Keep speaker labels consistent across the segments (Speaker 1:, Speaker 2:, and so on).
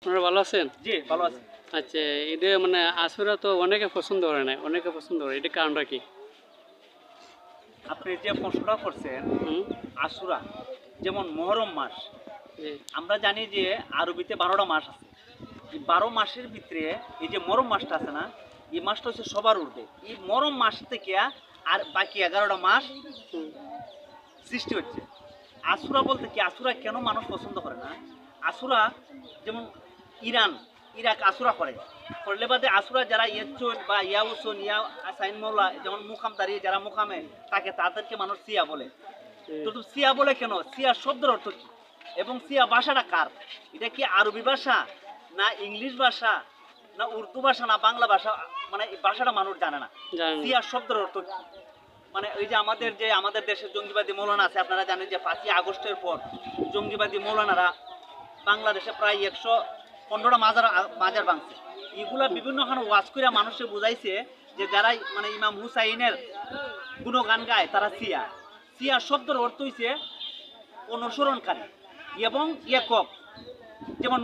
Speaker 1: আপনারা ভালো আছেন?
Speaker 2: জি, ভালো আছি।
Speaker 1: আচ্ছা, এটা মানে আশুরা তো অনেকে পছন্দ করে না, অনেকে পছন্দ করে। এটা কারণটা কি?
Speaker 2: আপনি যে প্রশ্নটা করছেন,
Speaker 1: হুম,
Speaker 2: আশুরা যেমন মহরম মাস,
Speaker 1: জি,
Speaker 2: আমরা জানি যে আরবিতে ১২টা মাস আছে। এই ১২ মাসের ভিতরে এই যে মহরম মাসটা আছে না, এই মাসটা হচ্ছে সবার ঊর্ধ্বে। এই মহরম মাস থেকে আর বাকি ১১টা মাস
Speaker 1: হুম,
Speaker 2: সৃষ্টি হচ্ছে। আশুরা বলতে কি, আশুরা কেন মানুষ পছন্দ করে না? আশুরা যেমন ইরান, ইরাক আশুরা করে। করলে বাদে আশুরা যারা ইয়েচুন বা ইয়াউসুন, ইয়া সাইন মৌলা যেমন মুকাম দাঁড়িয়ে যারা মুকামে তাকে তাদেরকে মানুষ সিয়া বলে।
Speaker 1: জি।
Speaker 2: তো সিয়া বলে কেন? সিয়া শব্দের অর্থ কি? এবং সিয়া ভাষাটা কার? এটা কি আরবি ভাষা, না ইংলিশ ভাষা, না উর্দু ভাষা, না বাংলা ভাষা? মানে এই ভাষাটা মানুষ জানে না।
Speaker 1: জানেন না।
Speaker 2: সিয়া শব্দের অর্থ কি? মানে ওই যে আমাদের দেশের জঙ্গিবাদী মৌলানা আছে, আপনারা জানেন যে ৫ই আগস্টের পর জঙ্গিবাদী মৌলানারা বাংলাদেশে প্রায় ১১৫টা মাজার ভাঙছে। এগুলা বিভিন্নখানে ওয়াজ করে মানুষকে বুঝাইছে যে যারা মানে ইমাম হুসাইনের গুণগান গায় তারা সিয়া। সিয়া শব্দের অর্থ হইছে অনুসরণকারী এবং একক। যেমন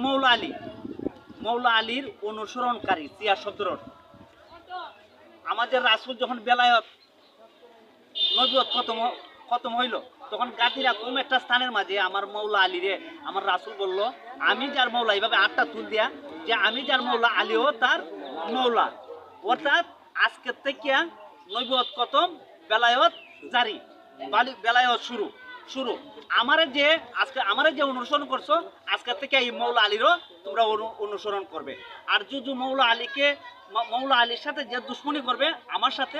Speaker 2: মৌলা আলীর অনুসরণকারী সিয়া শব্দের অর্থ। আমাদের রাসূল যখন বেলায়ত নবুয়ত খতম হইল, তখন গাদিরা কোন একটা স্থানের মাঝে আমার মৌলা আলী রে আমার রাসূল বলল, আমি যার মৌলা, এইভাবে আটটা তুল দিয়া যে আমি যার মৌলা আলীও তার মৌলা। অর্থাৎ আজকের থেকে নবুয়ত খতম, বেলায়ত জারি, বেলায়ত শুরু শুরু আমারে যে অনুসরণ করছো, আজকের থেকে এই মৌলা আলীরও তোমরা অনুসরণ করবে। আর যদি মৌলা আলীর সাথে যে দুশ্মনী করবে, আমার সাথে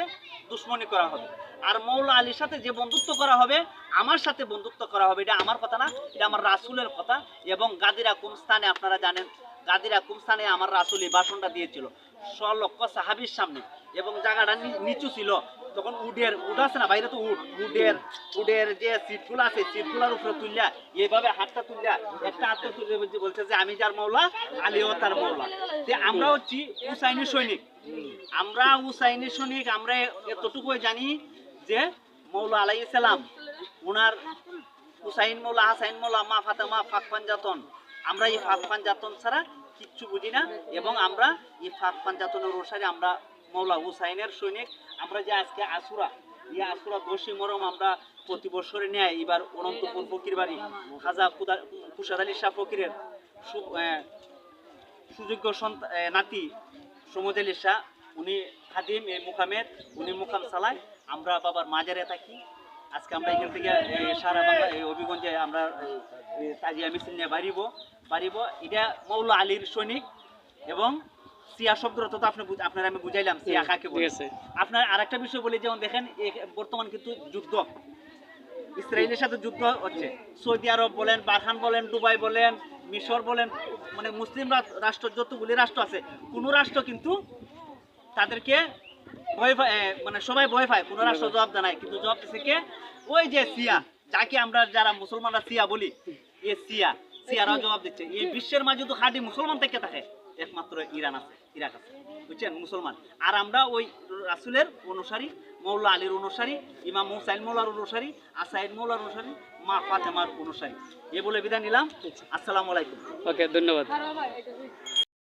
Speaker 2: দুশ্মনী করা হবে। আর মৌলা আলীর সাথে যে বন্ধুত্ব করা হবে, আমার সাথে বন্ধুত্ব করা হবে। এটা আমার কথা না, এটা আমার রাসূলের কথা। এবং গাদিরা কুম স্থানে, আপনারা জানেন গাদিরা কুম স্থানে আমার রাসূল এই ভাষণটা দিয়েছিল ১০০ লক্ষ সাহাবীর সামনে। এবং জায়গাটা নিচু ছিল, তখন উড আছে না বাইরে, তো উডের যে সিটগুলো আছে, সিটগুলোর উপরে তুললা এইভাবে হাতটা তুললা, একটা হাতে তুলে বলছে যে আমি যার মৌলা আলীও তার মৌলা। যে আমরা হচ্ছি হুসাইনি সৈনিক, আমরা এতটুকু জানি যে মৌলা আলাইহিস সালাম ওনার হুসাইন মৌলা, হাসাইন মৌলা, মা ফাতেমা ফাঁক পাঞ্জাতন, আমরা এই ফাঁক পাঞ্জাতন ছাড়া কিচ্ছু বুঝি না। এবং আমরা এই ফাঁক পাঞ্জাতনের অনুসারে আমরা মৌলা হুসাইনের সৈনিক। আমরা যে আজকে এই আশুরা ১০ই মহরম আমরা প্রতি বছরে নেয়। এবার অনন্তপুর ফকির বাড়ি খাজা কুশাদ আলী শাহ ফকিরের সুযোগ্য নাতি সমুদ আলী শাহ, উনি খাদিম এই মুকামের, উনি মুকাম চালায়। আমরা বাবার মাজারে থাকি। আজকে আমরা এখান থেকে সারা বাংলা হবিগঞ্জে আমরা তাজিয়া মিছিল নিয়ে বাড়িব। এটা মৌলা আলীর সৈনিক। এবং সিয়া শব্দের অর্থ তো আপনারা আমি বুঝাইলাম সিয়া কাকে বলে। আপনার আরেকটা বিষয় বলি, যেমন দেখেন বর্তমান কিন্তু যুদ্ধ, ইসরায়েলের সাথে যুদ্ধ হচ্ছে। সৌদি আরব বলেন, বারহান বলেন, দুবাই বলেন, মিশর বলেন, মানে মুসলিম রাষ্ট্র যতগুলি রাষ্ট্র আছে, কোন রাষ্ট্র কিন্তু তাদেরকে মানে সবাই ভয় পায়, কোন রাষ্ট্র জবাব দেয় নাই। কিন্তু জবাব দিচ্ছে কে? ওই যে সিয়া, যাকে আমরা যারা মুসলমানরা সিয়া বলি, এ সিয়ারাও জবাব দিচ্ছে। এই বিশ্বের মাঝে তো খাঁটি মুসলমান থেকে থাকে একমাত্র ইরাক আছে, বুঝছেন, মুসলমান। আর আমরা ওই রাসূলের অনুসারী, মৌলা আলীর অনুসারী, ইমাম হুসাইন মৌলার অনুসারী, আসাইদ মৌলার অনুসারী, মা ফাতেমার অনুসারী। এ বলে বিদায় নিলাম। আসসালামু আলাইকুম।
Speaker 1: ওকে, ধন্যবাদ।